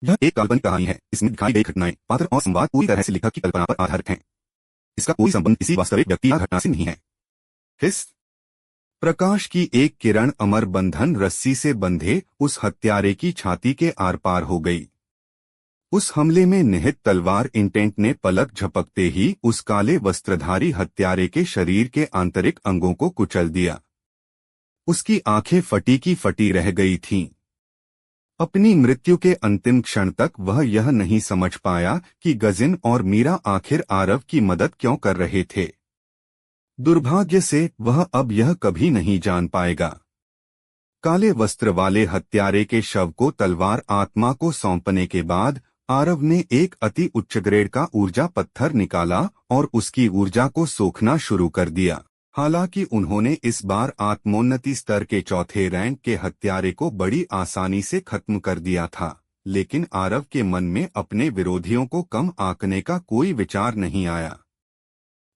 यह एक काल्पनिक कहानी है। इसमें दिखाई गई घटनाएं, पात्र और संवाद पूरी तरह से लेखक की कल्पना पर आधारित हैं। इसका कोई संबंध किसी वास्तविक व्यक्ति या घटना से नहीं है। हिस प्रकाश की एक किरण अमर बंधन रस्सी से बंधे उस हत्यारे की छाती के आर पार हो गई। उस हमले में निहित तलवार इंटेंट ने पलक झपकते ही उस काले वस्त्रधारी हत्यारे के शरीर के आंतरिक अंगों को कुचल दिया। उसकी आंखें फटी की फटी रह गई थीं। अपनी मृत्यु के अंतिम क्षण तक वह यह नहीं समझ पाया कि गजिन और मीरा आखिर आरव की मदद क्यों कर रहे थे। दुर्भाग्य से वह अब यह कभी नहीं जान पाएगा। काले वस्त्र वाले हत्यारे के शव को तलवार आत्मा को सौंपने के बाद आरव ने एक अति उच्च ग्रेड का ऊर्जा पत्थर निकाला और उसकी ऊर्जा को सोखना शुरू कर दिया। हालांकि उन्होंने इस बार आत्मोन्नति स्तर के चौथे रैंक के हत्यारे को बड़ी आसानी से खत्म कर दिया था, लेकिन आरव के मन में अपने विरोधियों को कम आंकने का कोई विचार नहीं आया।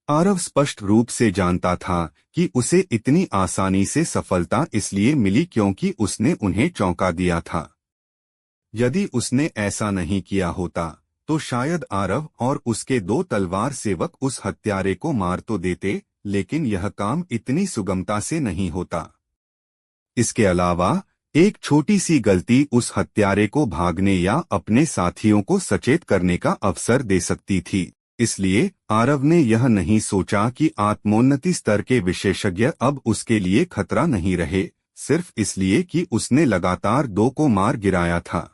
आरव स्पष्ट रूप से जानता था कि उसे इतनी आसानी से सफलता इसलिए मिली क्योंकि उसने उन्हें चौंका दिया था। यदि उसने ऐसा नहीं किया होता तो शायद आरव और उसके दो तलवार सेवक उस हत्यारे को मार तो देते, लेकिन यह काम इतनी सुगमता से नहीं होता। इसके अलावा एक छोटी सी गलती उस हत्यारे को भागने या अपने साथियों को सचेत करने का अवसर दे सकती थी। इसलिए आरव ने यह नहीं सोचा कि आत्मोन्नति स्तर के विशेषज्ञ अब उसके लिए खतरा नहीं रहे, सिर्फ इसलिए कि उसने लगातार दो को मार गिराया था।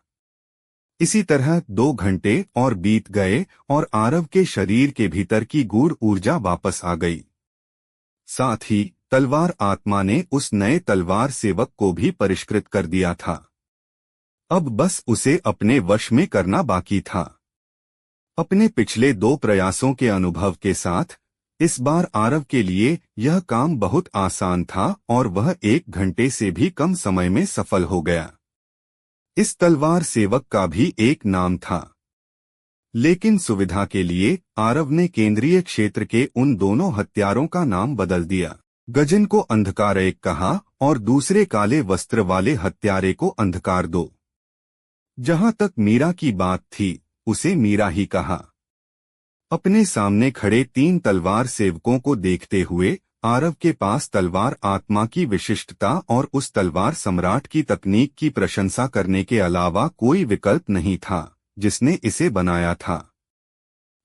इसी तरह 2 घंटे और बीत गए और आरव के शरीर के भीतर की गूढ़ ऊर्जा वापस आ गई। साथ ही तलवार आत्मा ने उस नए तलवार सेवक को भी परिष्कृत कर दिया था। अब बस उसे अपने वश में करना बाकी था। अपने पिछले 2 प्रयासों के अनुभव के साथ इस बार आरव के लिए यह काम बहुत आसान था और वह 1 घंटे से भी कम समय में सफल हो गया। इस तलवार सेवक का भी एक नाम था, लेकिन सुविधा के लिए आरव ने केंद्रीय क्षेत्र के उन दोनों हत्यारों का नाम बदल दिया। गजन को अंधकार 1 कहा और दूसरे काले वस्त्र वाले हत्यारे को अंधकार 2। जहां तक मीरा की बात थी, उसे मीरा ही कहा। अपने सामने खड़े 3 तलवार सेवकों को देखते हुए आरव के पास तलवार आत्मा की विशिष्टता और उस तलवार सम्राट की तकनीक की प्रशंसा करने के अलावा कोई विकल्प नहीं था जिसने इसे बनाया था,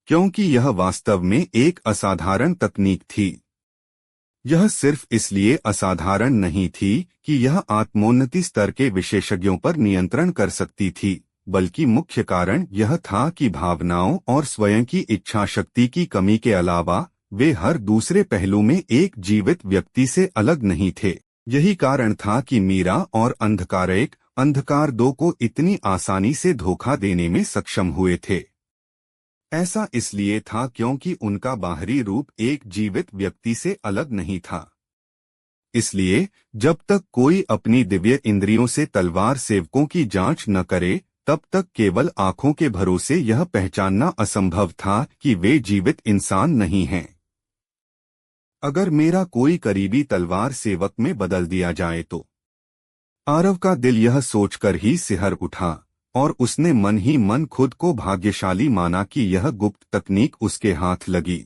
क्योंकि यह वास्तव में एक असाधारण तकनीक थी। यह सिर्फ इसलिए असाधारण नहीं थी कि यह आत्मोन्नति स्तर के विशेषज्ञों पर नियंत्रण कर सकती थी, बल्कि मुख्य कारण यह था कि भावनाओं और स्वयं की इच्छा शक्ति की कमी के अलावा वे हर दूसरे पहलू में एक जीवित व्यक्ति से अलग नहीं थे। यही कारण था कि मीरा और अंधकार 1, अंधकार 2 को इतनी आसानी से धोखा देने में सक्षम हुए थे। ऐसा इसलिए था क्योंकि उनका बाहरी रूप एक जीवित व्यक्ति से अलग नहीं था। इसलिए जब तक कोई अपनी दिव्य इंद्रियों से तलवार सेवकों की जांच न करे, तब तक केवल आंखों के भरोसे यह पहचानना असंभव था कि वे जीवित इंसान नहीं हैं। अगर मेरा कोई करीबी तलवार सेवक में बदल दिया जाए तो। आरव का दिल यह सोचकर ही सिहर उठा और उसने मन ही मन खुद को भाग्यशाली माना कि यह गुप्त तकनीक उसके हाथ लगी।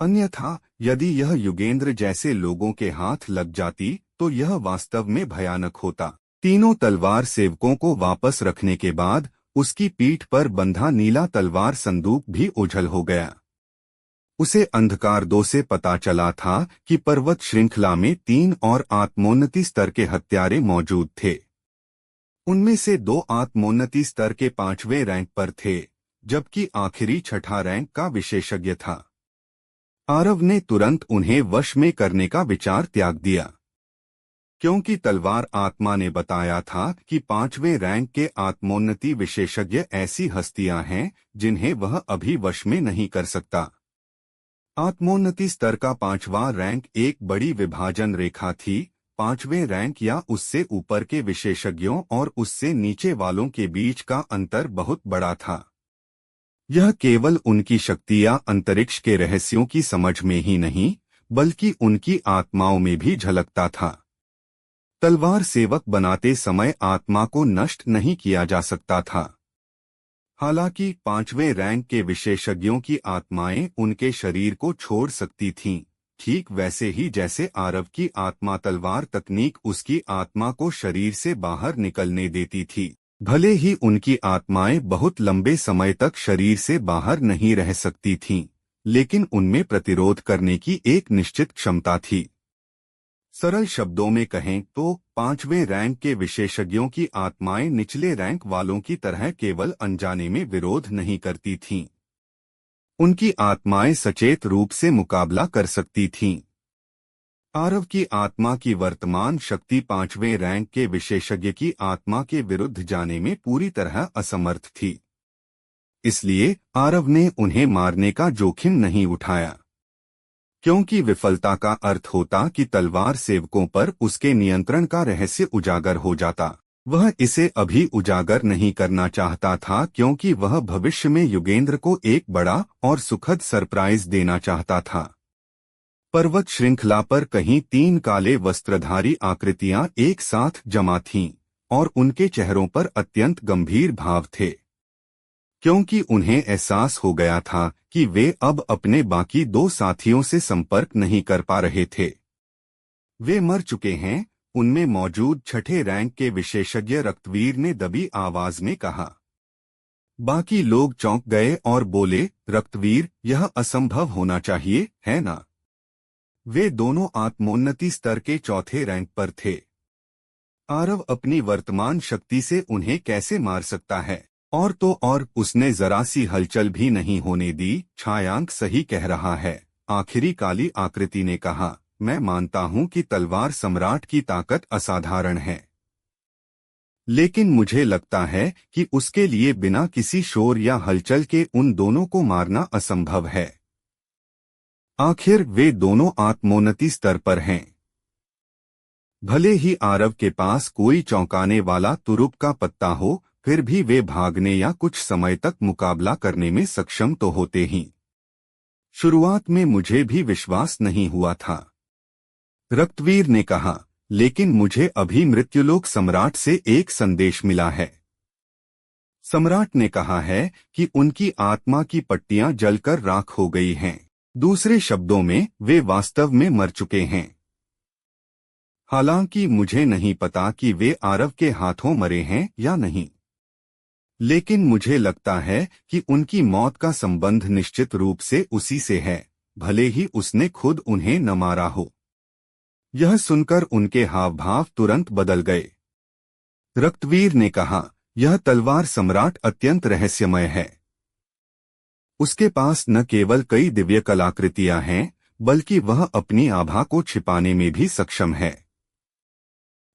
अन्यथा यदि यह युगेंद्र जैसे लोगों के हाथ लग जाती तो यह वास्तव में भयानक होता। तीनों तलवार सेवकों को वापस रखने के बाद उसकी पीठ पर बंधा नीला तलवार संदूक भी ओझल हो गया। उसे अंधकार 2 से पता चला था कि पर्वत श्रृंखला में 3 और आत्मोन्नति स्तर के हत्यारे मौजूद थे। उनमें से 2 आत्मोन्नति स्तर के 5वें रैंक पर थे, जबकि आखिरी 6ठा रैंक का विशेषज्ञ था। आरव ने तुरंत उन्हें वश में करने का विचार त्याग दिया, क्योंकि तलवार आत्मा ने बताया था कि 5वें रैंक के आत्मोन्नति विशेषज्ञ ऐसी हस्तियां हैं जिन्हें वह अभी वश में नहीं कर सकता। आत्मोन्नति स्तर का 5वां रैंक एक बड़ी विभाजन रेखा थी। 5वें रैंक या उससे ऊपर के विशेषज्ञों और उससे नीचे वालों के बीच का अंतर बहुत बड़ा था। यह केवल उनकी शक्ति या अंतरिक्ष के रहस्यों की समझ में ही नहीं, बल्कि उनकी आत्माओं में भी झलकता था। तलवार सेवक बनाते समय आत्मा को नष्ट नहीं किया जा सकता था, हालांकि पांचवें रैंक के विशेषज्ञों की आत्माएं उनके शरीर को छोड़ सकती थीं, ठीक वैसे ही जैसे आरव की आत्मा तलवार तकनीक उसकी आत्मा को शरीर से बाहर निकलने देती थी। भले ही उनकी आत्माएं बहुत लंबे समय तक शरीर से बाहर नहीं रह सकती थीं, लेकिन उनमें प्रतिरोध करने की एक निश्चित क्षमता थी। सरल शब्दों में कहें तो पांचवें रैंक के विशेषज्ञों की आत्माएं निचले रैंक वालों की तरह केवल अनजाने में विरोध नहीं करती थीं। उनकी आत्माएं सचेत रूप से मुकाबला कर सकती थीं। आरव की आत्मा की वर्तमान शक्ति पांचवें रैंक के विशेषज्ञ की आत्मा के विरुद्ध जाने में पूरी तरह असमर्थ थी। इसलिए आरव ने उन्हें मारने का जोखिम नहीं उठाया, क्योंकि विफलता का अर्थ होता कि तलवार सेवकों पर उसके नियंत्रण का रहस्य उजागर हो जाता। वह इसे अभी उजागर नहीं करना चाहता था, क्योंकि वह भविष्य में युगेंद्र को एक बड़ा और सुखद सरप्राइज देना चाहता था। पर्वत श्रृंखला पर कहीं 3 काले वस्त्रधारी आकृतियां एक साथ जमा थीं, और उनके चेहरों पर अत्यंत गंभीर भाव थे, क्योंकि उन्हें एहसास हो गया था कि वे अब अपने बाकी 2 साथियों से संपर्क नहीं कर पा रहे थे। वे मर चुके हैं, उनमें मौजूद छठे रैंक के विशेषज्ञ रक्तवीर ने दबी आवाज में कहा। बाकी लोग चौंक गए और बोले, रक्तवीर, यह असंभव होना चाहिए, है ना? वे दोनों आत्मोन्नति स्तर के चौथे रैंक पर थे। आरव अपनी वर्तमान शक्ति से उन्हें कैसे मार सकता है? और तो और उसने जरा सी हलचल भी नहीं होने दी। छायांक सही कह रहा है, आखिरी काली आकृति ने कहा। मैं मानता हूं कि तलवार सम्राट की ताकत असाधारण है, लेकिन मुझे लगता है कि उसके लिए बिना किसी शोर या हलचल के उन दोनों को मारना असंभव है। आखिर वे दोनों आत्मोन्नति स्तर पर हैं। भले ही आरव के पास कोई चौंकाने वाला तुरुप का पत्ता हो, फिर भी वे भागने या कुछ समय तक मुकाबला करने में सक्षम तो होते ही। शुरुआत में मुझे भी विश्वास नहीं हुआ था, रक्तवीर ने कहा, लेकिन मुझे अभी मृत्युलोक सम्राट से एक संदेश मिला है। सम्राट ने कहा है कि उनकी आत्मा की पट्टियां जलकर राख हो गई हैं। दूसरे शब्दों में, वे वास्तव में मर चुके हैं। हालांकि मुझे नहीं पता कि वे आरव के हाथों मरे हैं या नहीं, लेकिन मुझे लगता है कि उनकी मौत का संबंध निश्चित रूप से उसी से है, भले ही उसने खुद उन्हें न मारा हो। यह सुनकर उनके हाव भाव तुरंत बदल गए। रक्तवीर ने कहा, यह तलवार सम्राट अत्यंत रहस्यमय है। उसके पास न केवल कई दिव्य कलाकृतियां हैं, बल्कि वह अपनी आभा को छिपाने में भी सक्षम है।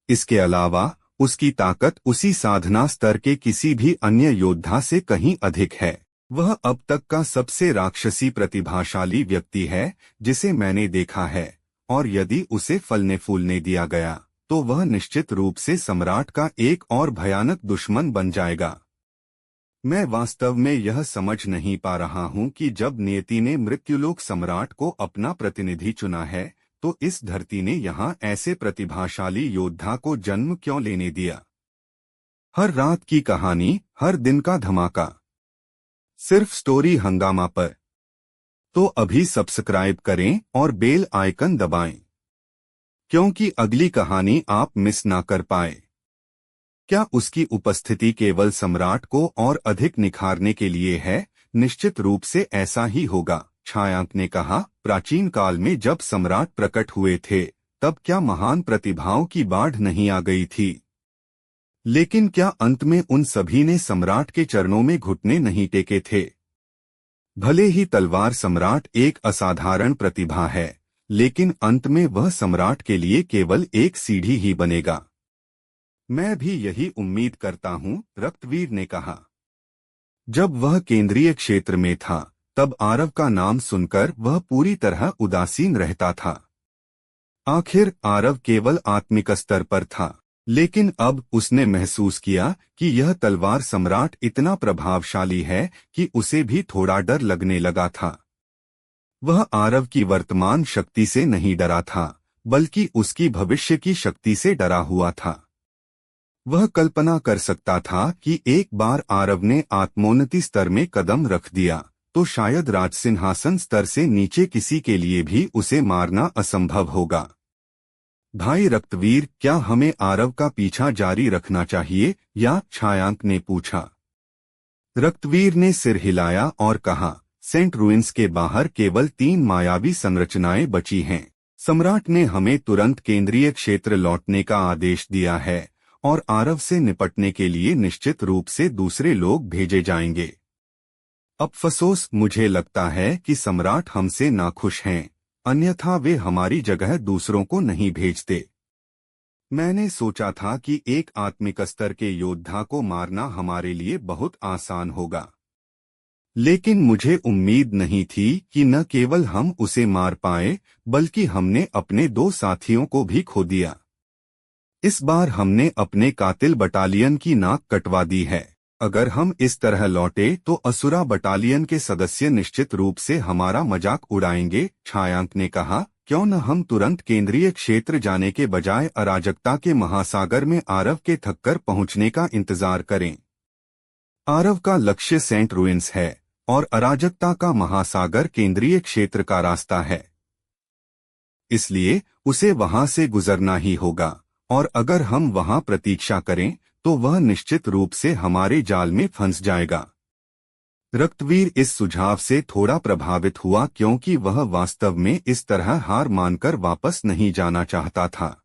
इसके अलावा उसकी ताकत उसी साधना स्तर के किसी भी अन्य योद्धा से कहीं अधिक है। वह अब तक का सबसे राक्षसी प्रतिभाशाली व्यक्ति है जिसे मैंने देखा है, और यदि उसे फलने फूलने दिया गया तो वह निश्चित रूप से सम्राट का एक और भयानक दुश्मन बन जाएगा। मैं वास्तव में यह समझ नहीं पा रहा हूं कि जब नियति ने मृत्युलोक सम्राट को अपना प्रतिनिधि चुना है, तो इस धरती ने यहाँ ऐसे प्रतिभाशाली योद्धा को जन्म क्यों लेने दिया। हर रात की कहानी, हर दिन का धमाका, सिर्फ स्टोरी हंगामा पर। तो अभी सब्सक्राइब करें और बेल आइकन दबाएं, क्योंकि अगली कहानी आप मिस ना कर पाए। क्या उसकी उपस्थिति केवल सम्राट को और अधिक निखारने के लिए है? निश्चित रूप से ऐसा ही होगा, छायांक ने कहा। प्राचीन काल में जब सम्राट प्रकट हुए थे, तब क्या महान प्रतिभाओं की बाढ़ नहीं आ गई थी? लेकिन क्या अंत में उन सभी ने सम्राट के चरणों में घुटने नहीं टेके थे? भले ही तलवार सम्राट एक असाधारण प्रतिभा है, लेकिन अंत में वह सम्राट के लिए केवल एक सीढ़ी ही बनेगा। मैं भी यही उम्मीद करता हूं, रक्तवीर ने कहा। जब वह केंद्रीय क्षेत्र में था, तब आरव का नाम सुनकर वह पूरी तरह उदासीन रहता था। आखिर आरव केवल आत्मिक स्तर पर था, लेकिन अब उसने महसूस किया कि यह तलवार सम्राट इतना प्रभावशाली है कि उसे भी थोड़ा डर लगने लगा था। वह आरव की वर्तमान शक्ति से नहीं डरा था, बल्कि उसकी भविष्य की शक्ति से डरा हुआ था। वह कल्पना कर सकता था कि एक बार आरव ने आत्मोन्नति स्तर में कदम रख दिया तो शायद राजसिंहासन स्तर से नीचे किसी के लिए भी उसे मारना असंभव होगा। भाई रक्तवीर, क्या हमें आरव का पीछा जारी रखना चाहिए या? छायांक ने पूछा। रक्तवीर ने सिर हिलाया और कहा, सेंट रूइंस के बाहर केवल 3 मायावी संरचनाएं बची हैं। सम्राट ने हमें तुरंत केंद्रीय क्षेत्र लौटने का आदेश दिया है और आरव से निपटने के लिए निश्चित रूप से दूसरे लोग भेजे जाएंगे। अफसोस, मुझे लगता है कि सम्राट हमसे नाखुश हैं, अन्यथा वे हमारी जगह दूसरों को नहीं भेजते। मैंने सोचा था कि एक आत्मिक स्तर के योद्धा को मारना हमारे लिए बहुत आसान होगा, लेकिन मुझे उम्मीद नहीं थी कि न केवल हम उसे मार पाए बल्कि हमने अपने 2 साथियों को भी खो दिया। इस बार हमने अपने कातिल बटालियन की नाक कटवा दी है। अगर हम इस तरह लौटे तो असुरा बटालियन के सदस्य निश्चित रूप से हमारा मजाक उड़ाएंगे। छायांक ने कहा, क्यों न हम तुरंत केंद्रीय क्षेत्र जाने के बजाय अराजकता के महासागर में आरव के थककर पहुंचने का इंतजार करें। आरव का लक्ष्य सेंट रूइंस है और अराजकता का महासागर केंद्रीय क्षेत्र का रास्ता है, इसलिए उसे वहां से गुजरना ही होगा और अगर हम वहां प्रतीक्षा करें तो वह निश्चित रूप से हमारे जाल में फंस जाएगा। रक्तवीर इस सुझाव से थोड़ा प्रभावित हुआ क्योंकि वह वास्तव में इस तरह हार मानकर वापस नहीं जाना चाहता था।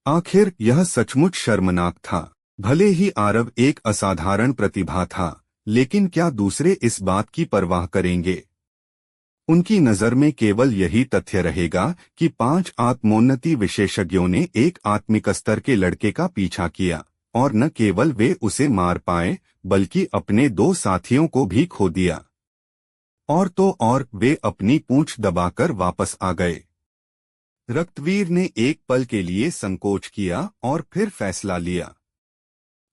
आखिर यह सचमुच शर्मनाक था। भले ही आरव एक असाधारण प्रतिभा था, लेकिन क्या दूसरे इस बात की परवाह करेंगे? उनकी नजर में केवल यही तथ्य रहेगा कि 5 आत्मोन्नति विशेषज्ञों ने एक आत्मिक स्तर के लड़के का पीछा किया और न केवल वे उसे मार पाए बल्कि अपने 2 साथियों को भी खो दिया। और तो और वे अपनी पूंछ दबाकर वापस आ गए। रक्तवीर ने एक पल के लिए संकोच किया और फिर फैसला लिया,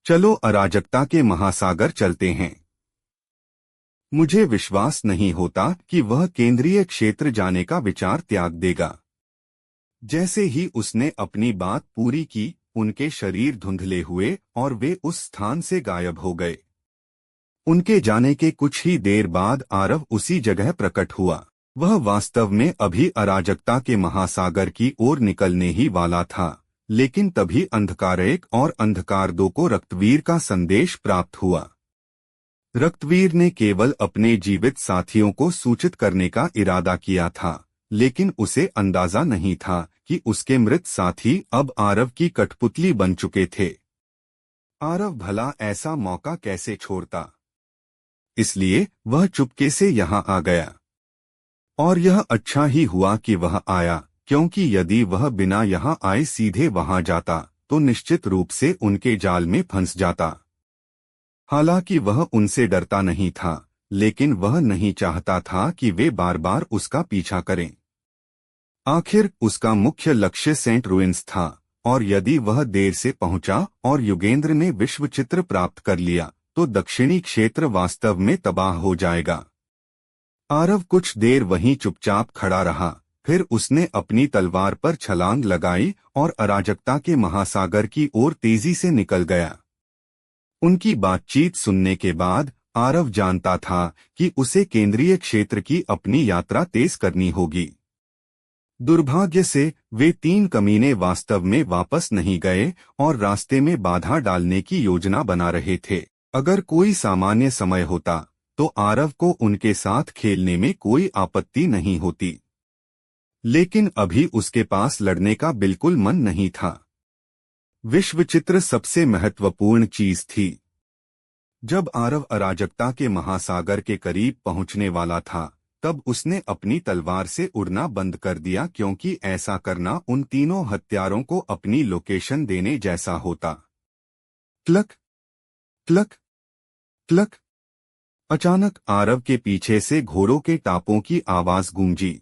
चलो अराजकता के महासागर चलते हैं। मुझे विश्वास नहीं होता कि वह केंद्रीय क्षेत्र जाने का विचार त्याग देगा। जैसे ही उसने अपनी बात पूरी की, उनके शरीर धुंधले हुए और वे उस स्थान से गायब हो गए। उनके जाने के कुछ ही देर बाद आरव उसी जगह प्रकट हुआ। वह वास्तव में अभी अराजकता के महासागर की ओर निकलने ही वाला था, लेकिन तभी अंधकार 1 और अंधकार 2 को रक्तवीर का संदेश प्राप्त हुआ। रक्तवीर ने केवल अपने जीवित साथियों को सूचित करने का इरादा किया था, लेकिन उसे अंदाजा नहीं था कि उसके मृत साथी अब आरव की कठपुतली बन चुके थे। आरव भला ऐसा मौका कैसे छोड़ता? इसलिए वह चुपके से यहां आ गया। और यह अच्छा ही हुआ कि वह आया, क्योंकि यदि वह बिना यहां आए सीधे वहां जाता तो निश्चित रूप से उनके जाल में फंस जाता। हालांकि वह उनसे डरता नहीं था, लेकिन वह नहीं चाहता था कि वे बार बार उसका पीछा करें। आखिर उसका मुख्य लक्ष्य सेंट रूइंस था, और यदि वह देर से पहुंचा और युगेंद्र ने विश्व चित्र प्राप्त कर लिया तो दक्षिणी क्षेत्र वास्तव में तबाह हो जाएगा। आरव कुछ देर वहीं चुपचाप खड़ा रहा, फिर उसने अपनी तलवार पर छलांग लगाई और अराजकता के महासागर की ओर तेजी से निकल गया। उनकी बातचीत सुनने के बाद आरव जानता था कि उसे केंद्रीय क्षेत्र की अपनी यात्रा तेज करनी होगी। दुर्भाग्य से वे 3 कमीने वास्तव में वापस नहीं गए और रास्ते में बाधा डालने की योजना बना रहे थे। अगर कोई सामान्य समय होता तो आरव को उनके साथ खेलने में कोई आपत्ति नहीं होती, लेकिन अभी उसके पास लड़ने का बिल्कुल मन नहीं था। विश्वचित्र सबसे महत्वपूर्ण चीज थी। जब आरव अराजकता के महासागर के करीब पहुंचने वाला था, तब उसने अपनी तलवार से उड़ना बंद कर दिया, क्योंकि ऐसा करना उन तीनों हत्यारों को अपनी लोकेशन देने जैसा होता। Clock clock clock. अचानक आरव के पीछे से घोड़ों के टापों की आवाज गूंजी।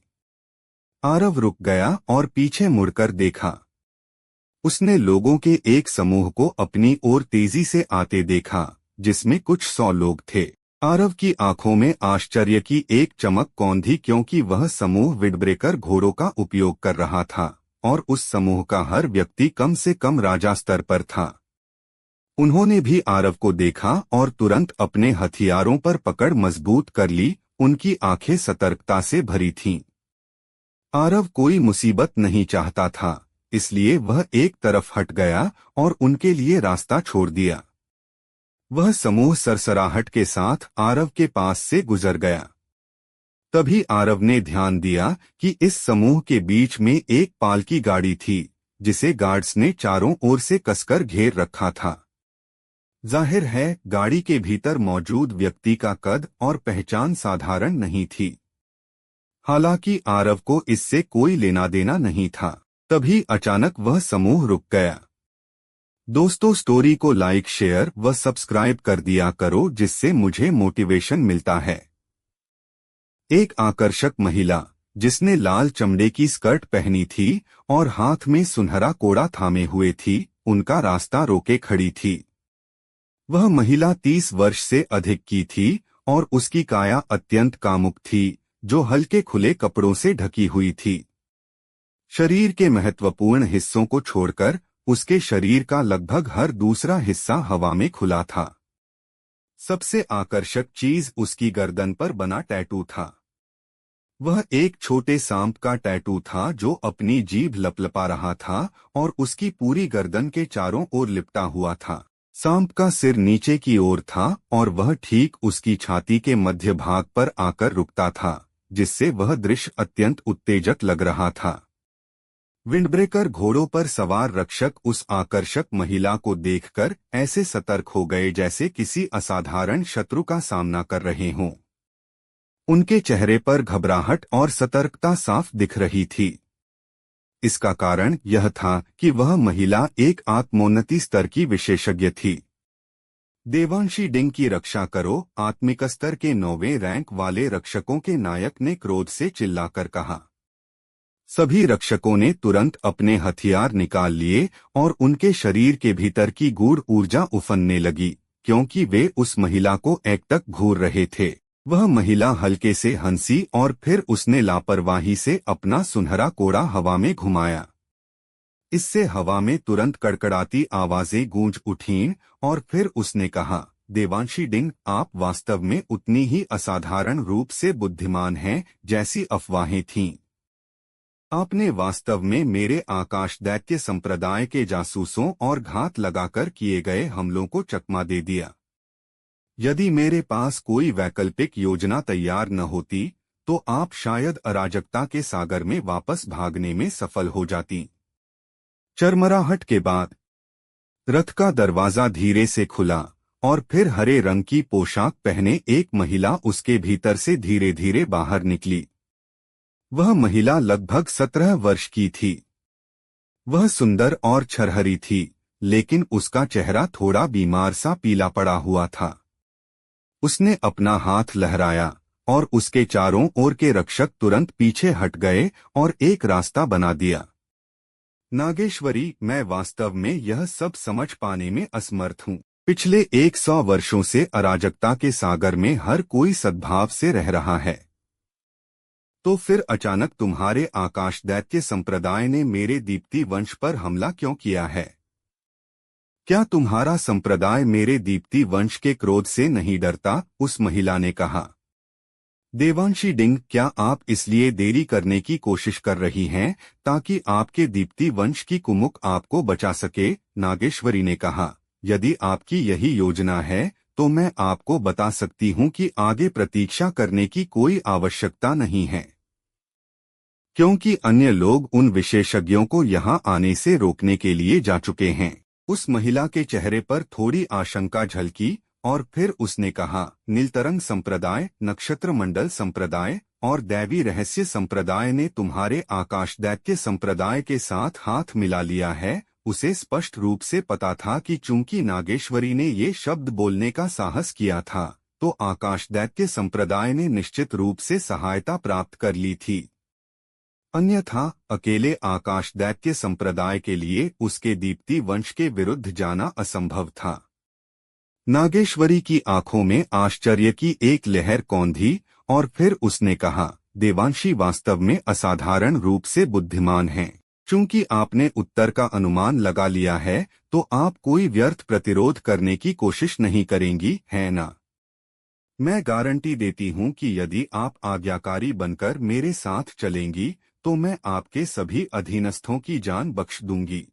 आरव रुक गया और पीछे मुड़कर देखा। उसने लोगों के एक समूह को अपनी ओर तेजी से आते देखा, जिसमें कुछ 100 लोग थे। आरव की आंखों में आश्चर्य की एक चमक कौंधी, क्योंकि वह समूह विडब्रेकर घोड़ों का उपयोग कर रहा था और उस समूह का हर व्यक्ति कम से कम राजा स्तर पर था। उन्होंने भी आरव को देखा और तुरंत अपने हथियारों पर पकड़ मजबूत कर ली। उनकी आंखें सतर्कता से भरी थीं। आरव कोई मुसीबत नहीं चाहता था, इसलिए वह एक तरफ हट गया और उनके लिए रास्ता छोड़ दिया। वह समूह सरसराहट के साथ आरव के पास से गुजर गया। तभी आरव ने ध्यान दिया कि इस समूह के बीच में एक पालकी गाड़ी थी, जिसे गार्ड्स ने चारों ओर से कसकर घेर रखा था। जाहिर है, गाड़ी के भीतर मौजूद व्यक्ति का कद और पहचान साधारण नहीं थी। हालांकि आरव को इससे कोई लेना देना नहीं था। तभी अचानक वह समूह रुक गया। दोस्तों, स्टोरी को लाइक, शेयर व सब्सक्राइब कर दिया करो, जिससे मुझे मोटिवेशन मिलता है। एक आकर्षक महिला, जिसने लाल चमड़े की स्कर्ट पहनी थी और हाथ में सुनहरा कोड़ा थामे हुए थी, उनका रास्ता रोके खड़ी थी। वह महिला 30 वर्ष से अधिक की थी और उसकी काया अत्यंत कामुक थी, जो हल्के खुले कपड़ों से ढकी हुई थी। शरीर के महत्वपूर्ण हिस्सों को छोड़कर उसके शरीर का लगभग हर दूसरा हिस्सा हवा में खुला था। सबसे आकर्षक चीज उसकी गर्दन पर बना टैटू था। वह एक छोटे सांप का टैटू था जो अपनी जीभ लपलपा रहा था और उसकी पूरी गर्दन के चारों ओर लिपटा हुआ था। सांप का सिर नीचे की ओर था और वह ठीक उसकी छाती के मध्य भाग पर आकर रुकता था, जिससे वह दृश्य अत्यंत उत्तेजक लग रहा था। विंडब्रेकर घोड़ों पर सवार रक्षक उस आकर्षक महिला को देखकर ऐसे सतर्क हो गए जैसे किसी असाधारण शत्रु का सामना कर रहे हों। उनके चेहरे पर घबराहट और सतर्कता साफ दिख रही थी। इसका कारण यह था कि वह महिला एक आत्मोन्नति स्तर की विशेषज्ञ थी। देवांशी डिंग की रक्षा करो, आत्मिक स्तर के 9वें रैंक वाले रक्षकों के नायक ने क्रोध से चिल्लाकर कहा। सभी रक्षकों ने तुरंत अपने हथियार निकाल लिए और उनके शरीर के भीतर की गूढ़ ऊर्जा उफनने लगी, क्योंकि वे उस महिला को एकटक घूर रहे थे। वह महिला हल्के से हंसी और फिर उसने लापरवाही से अपना सुनहरा कोड़ा हवा में घुमाया। इससे हवा में तुरंत कड़कड़ाती आवाजें गूंज उठीं और फिर उसने कहा, देवांशी डिंग, आप वास्तव में उतनी ही असाधारण रूप से बुद्धिमान हैं जैसी अफवाहें थीं। आपने वास्तव में मेरे आकाश दैत्य संप्रदाय के जासूसों और घात लगाकर किए गए हमलों को चकमा दे दिया। यदि मेरे पास कोई वैकल्पिक योजना तैयार न होती, तो आप शायद अराजकता के सागर में वापस भागने में सफल हो जाती। चरमराहट के बाद रथ का दरवाजा धीरे से खुला और फिर हरे रंग की पोशाक पहने एक महिला उसके भीतर से धीरे धीरे बाहर निकली। वह महिला लगभग 17 वर्ष की थी। वह सुंदर और छरहरी थी, लेकिन उसका चेहरा थोड़ा बीमार सा पीला पड़ा हुआ था। उसने अपना हाथ लहराया और उसके चारों ओर के रक्षक तुरंत पीछे हट गए और एक रास्ता बना दिया। नागेश्वरी, मैं वास्तव में यह सब समझ पाने में असमर्थ हूँ। पिछले 100 वर्षों से अराजकता के सागर में हर कोई सद्भाव से रह रहा है। तो फिर अचानक तुम्हारे आकाश दैत्य संप्रदाय ने मेरे दीप्ति वंश पर हमला क्यों किया है? क्या तुम्हारा संप्रदाय मेरे दीप्ति वंश के क्रोध से नहीं डरता? उस महिला ने कहा। देवांशी डिंग, क्या आप इसलिए देरी करने की कोशिश कर रही हैं ताकि आपके दीप्ति वंश की कुमुक आपको बचा सके? नागेश्वरी ने कहा। यदि आपकी यही योजना है तो मैं आपको बता सकती हूँ कि आगे प्रतीक्षा करने की कोई आवश्यकता नहीं है, क्योंकि अन्य लोग उन विशेषज्ञों को यहाँ आने से रोकने के लिए जा चुके हैं। उस महिला के चेहरे पर थोड़ी आशंका झलकी और फिर उसने कहा, नीलतरंग संप्रदाय, नक्षत्र मंडल संप्रदाय और दैवी रहस्य संप्रदाय ने तुम्हारे आकाश दैत्य संप्रदाय के साथ हाथ मिला लिया है। उसे स्पष्ट रूप से पता था कि चूंकि नागेश्वरी ने ये शब्द बोलने का साहस किया था, तो आकाश दैत्य संप्रदाय ने निश्चित रूप से सहायता प्राप्त कर ली थी। अन्यथा अकेले आकाश दैत्य संप्रदाय के लिए उसके दीप्ति वंश के विरुद्ध जाना असंभव था। नागेश्वरी की आंखों में आश्चर्य की एक लहर कौंधी और फिर उसने कहा, देवांशी वास्तव में असाधारण रूप से बुद्धिमान हैं। चूंकि आपने उत्तर का अनुमान लगा लिया है तो आप कोई व्यर्थ प्रतिरोध करने की कोशिश नहीं करेंगी, है ना? मैं गारंटी देती हूं कि यदि आप आज्ञाकारी बनकर मेरे साथ चलेंगी तो मैं आपके सभी अधीनस्थों की जान बख्श दूंगी।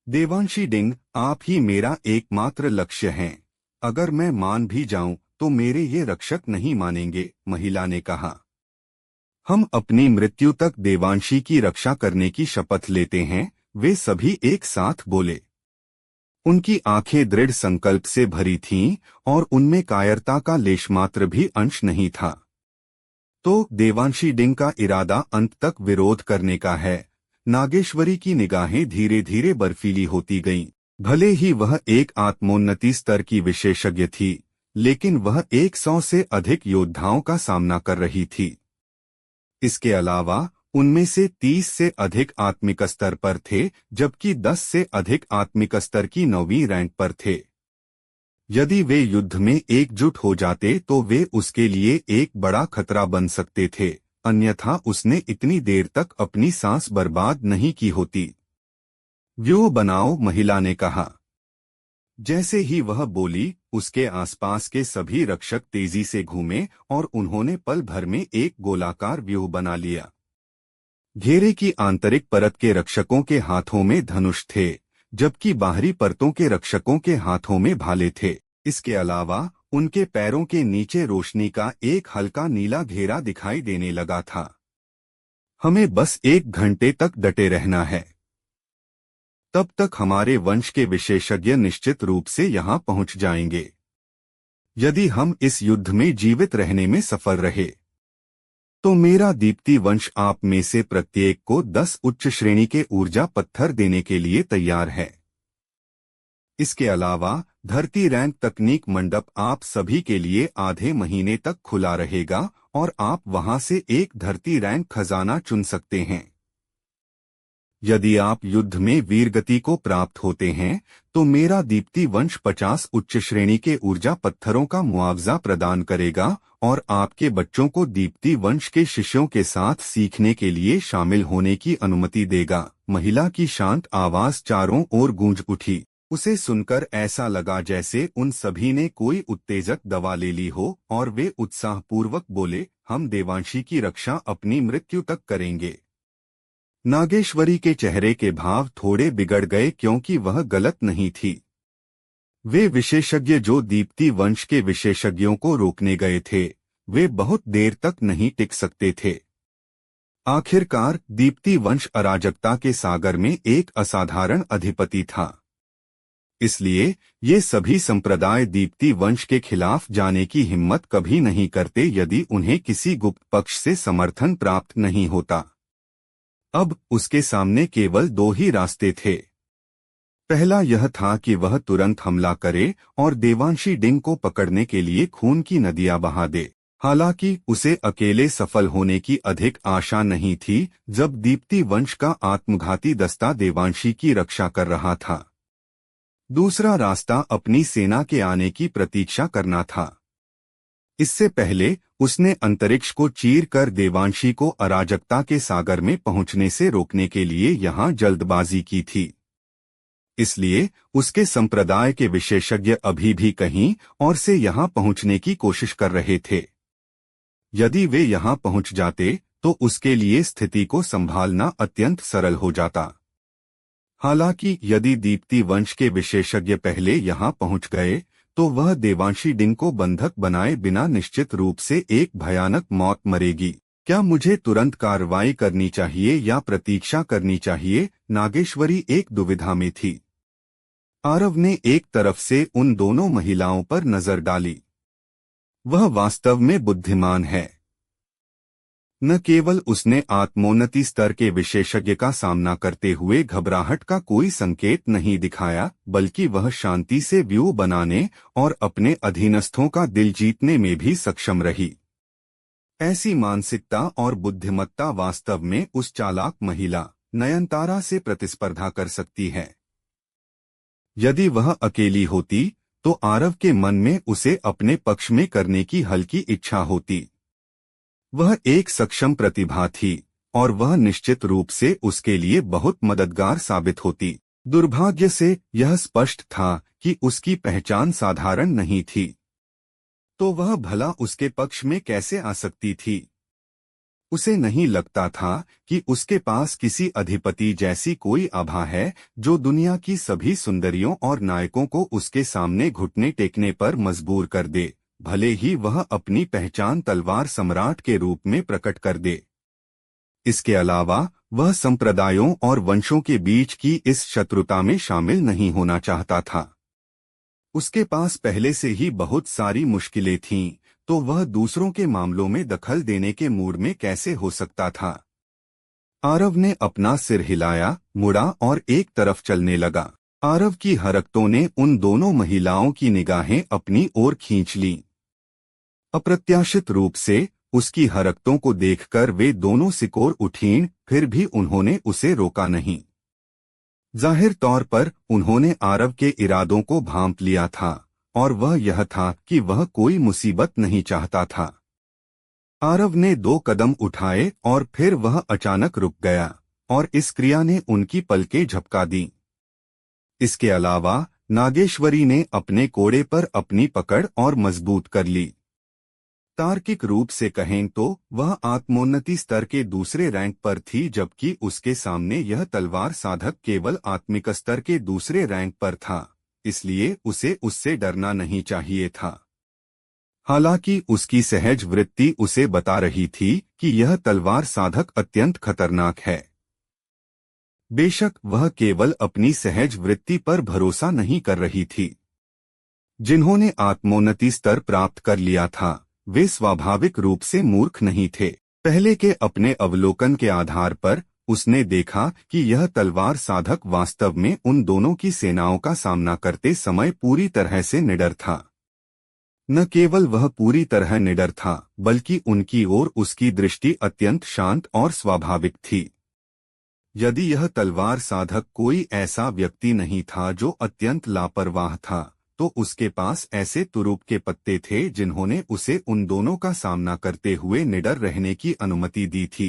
देवांशी डिंग, आप ही मेरा एकमात्र लक्ष्य हैं। अगर मैं मान भी जाऊं तो मेरे ये रक्षक नहीं मानेंगे, महिला ने कहा। हम अपनी मृत्यु तक देवांशी की रक्षा करने की शपथ लेते हैं, वे सभी एक साथ बोले। उनकी आंखें दृढ़ संकल्प से भरी थीं और उनमें कायरता का लेशमात्र भी अंश नहीं था। तो देवांशी डिंग का इरादा अंत तक विरोध करने का है। नागेश्वरी की निगाहें धीरे धीरे बर्फीली होती गईं। भले ही वह एक आत्मोन्नति स्तर की विशेषज्ञ थी, लेकिन वह 100 से अधिक योद्धाओं का सामना कर रही थी। इसके अलावा उनमें से 30 से अधिक आत्मिक स्तर पर थे, जबकि 10 से अधिक आत्मिक स्तर की 9वीं रैंक पर थे। यदि वे युद्ध में एकजुट हो जाते तो वे उसके लिए एक बड़ा खतरा बन सकते थे, अन्यथा उसने इतनी देर तक अपनी सांस बर्बाद नहीं की होती। व्यूह बनाओ, महिला ने कहा। जैसे ही वह बोली, उसके आसपास के सभी रक्षक तेजी से घूमे और उन्होंने पल भर में एक गोलाकार व्यूह बना लिया। घेरे की आंतरिक परत के रक्षकों के हाथों में धनुष थे, जबकि बाहरी परतों के रक्षकों के हाथों में भाले थे। इसके अलावा उनके पैरों के नीचे रोशनी का एक हल्का नीला घेरा दिखाई देने लगा था। हमें बस 1 घंटे तक डटे रहना है। तब तक हमारे वंश के विशेषज्ञ निश्चित रूप से यहाँ पहुँच जाएंगे। यदि हम इस युद्ध में जीवित रहने में सफल रहे तो मेरा दीप्ति वंश आप में से प्रत्येक को 10 उच्च श्रेणी के ऊर्जा पत्थर देने के लिए तैयार है। इसके अलावा धरती रैंक तकनीक मंडप आप सभी के लिए आधे महीने तक खुला रहेगा और आप वहां से एक धरती रैंक खजाना चुन सकते हैं। यदि आप युद्ध में वीरगति को प्राप्त होते हैं तो मेरा दीप्ति वंश 50 उच्च श्रेणी के ऊर्जा पत्थरों का मुआवजा प्रदान करेगा और आपके बच्चों को दीप्ति वंश के शिष्यों के साथ सीखने के लिए शामिल होने की अनुमति देगा। महिला की शांत आवाज चारों ओर गूंज उठी। उसे सुनकर ऐसा लगा जैसे उन सभी ने कोई उत्तेजक दवा ले ली हो और वे उत्साहपूर्वक बोले, हम देवांशी की रक्षा अपनी मृत्यु तक करेंगे। नागेश्वरी के चेहरे के भाव थोड़े बिगड़ गए क्योंकि वह गलत नहीं थी। वे विशेषज्ञ जो दीप्ति वंश के विशेषज्ञों को रोकने गए थे, वे बहुत देर तक नहीं टिक सकते थे। आखिरकार दीप्ति वंश अराजकता के सागर में एक असाधारण अधिपति था। इसलिए ये सभी संप्रदाय दीप्ति वंश के खिलाफ जाने की हिम्मत कभी नहीं करते यदि उन्हें किसी गुप्त पक्ष से समर्थन प्राप्त नहीं होता। अब उसके सामने केवल 2 ही रास्ते थे। पहला यह था कि वह तुरंत हमला करे और देवांशी डिंग को पकड़ने के लिए खून की नदियां बहा दे। हालांकि उसे अकेले सफल होने की अधिक आशा नहीं थी जब दीप्ति वंश का आत्मघाती दस्ता देवांशी की रक्षा कर रहा था। दूसरा रास्ता अपनी सेना के आने की प्रतीक्षा करना था। इससे पहले उसने अंतरिक्ष को चीर कर देवांशी को अराजकता के सागर में पहुंचने से रोकने के लिए यहां जल्दबाजी की थी। इसलिए उसके संप्रदाय के विशेषज्ञ अभी भी कहीं और से यहां पहुंचने की कोशिश कर रहे थे। यदि वे यहां पहुंच जाते तो उसके लिए स्थिति को संभालना अत्यंत सरल हो जाता। हालांकि यदि दीप्ति वंश के विशेषज्ञ पहले यहां पहुंच गए तो वह देवांशी डिंग को बंधक बनाए बिना निश्चित रूप से एक भयानक मौत मरेगी। क्या मुझे तुरंत कार्रवाई करनी चाहिए या प्रतीक्षा करनी चाहिए? नागेश्वरी एक दुविधा में थी। आरव ने एक तरफ से उन दोनों महिलाओं पर नजर डाली। वह वास्तव में बुद्धिमान है। न केवल उसने आत्मोन्नति स्तर के विशेषज्ञ का सामना करते हुए घबराहट का कोई संकेत नहीं दिखाया, बल्कि वह शांति से व्यूह बनाने और अपने अधीनस्थों का दिल जीतने में भी सक्षम रही। ऐसी मानसिकता और बुद्धिमत्ता वास्तव में उस चालाक महिला नयनतारा से प्रतिस्पर्धा कर सकती है। यदि वह अकेली होती तो आरव के मन में उसे अपने पक्ष में करने की हल्की इच्छा होती। वह एक सक्षम प्रतिभा थी और वह निश्चित रूप से उसके लिए बहुत मददगार साबित होती। दुर्भाग्य से यह स्पष्ट था कि उसकी पहचान साधारण नहीं थी, तो वह भला उसके पक्ष में कैसे आ सकती थी। उसे नहीं लगता था कि उसके पास किसी अधिपति जैसी कोई आभा है जो दुनिया की सभी सुंदरियों और नायकों को उसके सामने घुटने टेकने पर मजबूर कर दे, भले ही वह अपनी पहचान तलवार सम्राट के रूप में प्रकट कर दे। इसके अलावा वह संप्रदायों और वंशों के बीच की इस शत्रुता में शामिल नहीं होना चाहता था। उसके पास पहले से ही बहुत सारी मुश्किलें थीं, तो वह दूसरों के मामलों में दखल देने के मूड में कैसे हो सकता था। आरव ने अपना सिर हिलाया, मुड़ा और एक तरफ चलने लगा। आरव की हरकतों ने उन दोनों महिलाओं की निगाहें अपनी ओर खींच लीं। अप्रत्याशित रूप से उसकी हरकतों को देखकर वे दोनों सिकोर उठीं, फिर भी उन्होंने उसे रोका नहीं। जाहिर तौर पर उन्होंने आरव के इरादों को भांप लिया था, और वह यह था कि वह कोई मुसीबत नहीं चाहता था। आरव ने 2 कदम उठाए और फिर वह अचानक रुक गया, और इस क्रिया ने उनकी पलकें झपका दी। इसके अलावा नागेश्वरी ने अपने कोड़े पर अपनी पकड़ और मजबूत कर ली। तार्किक रूप से कहें तो वह आत्मोन्नति स्तर के दूसरे रैंक पर थी, जबकि उसके सामने यह तलवार साधक केवल आत्मिक स्तर के दूसरे रैंक पर था, इसलिए उसे उससे डरना नहीं चाहिए था। हालांकि उसकी सहज वृत्ति उसे बता रही थी कि यह तलवार साधक अत्यंत खतरनाक है। बेशक वह केवल अपनी सहज वृत्ति पर भरोसा नहीं कर रही थी। जिन्होंने आत्मोन्नति स्तर प्राप्त कर लिया था वे स्वाभाविक रूप से मूर्ख नहीं थे। पहले के अपने अवलोकन के आधार पर उसने देखा कि यह तलवार साधक वास्तव में उन दोनों की सेनाओं का सामना करते समय पूरी तरह से निडर था। न केवल वह पूरी तरह निडर था, बल्कि उनकी ओर उसकी दृष्टि अत्यंत शांत और स्वाभाविक थी। यदि यह तलवार साधक कोई ऐसा व्यक्ति नहीं था जो अत्यंत लापरवाह था, तो उसके पास ऐसे तुरुप के पत्ते थे जिन्होंने उसे उन दोनों का सामना करते हुए निडर रहने की अनुमति दी थी।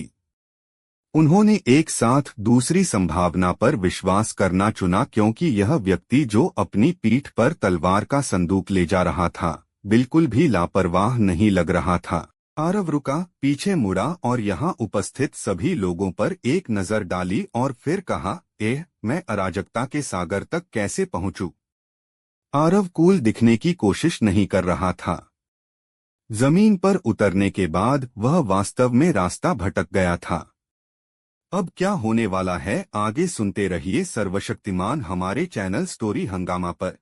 उन्होंने एक साथ दूसरी संभावना पर विश्वास करना चुना, क्योंकि यह व्यक्ति जो अपनी पीठ पर तलवार का संदूक ले जा रहा था बिल्कुल भी लापरवाह नहीं लग रहा था। आरव रुका, पीछे मुड़ा और यहाँ उपस्थित सभी लोगों पर एक नजर डाली और फिर कहा, मैं अराजकता के सागर तक कैसे पहुंचूं? आरव कूल दिखने की कोशिश नहीं कर रहा था। जमीन पर उतरने के बाद वह वास्तव में रास्ता भटक गया था। अब क्या होने वाला है आगे सुनते रहिए सर्वशक्तिमान हमारे चैनल स्टोरी हंगामा पर।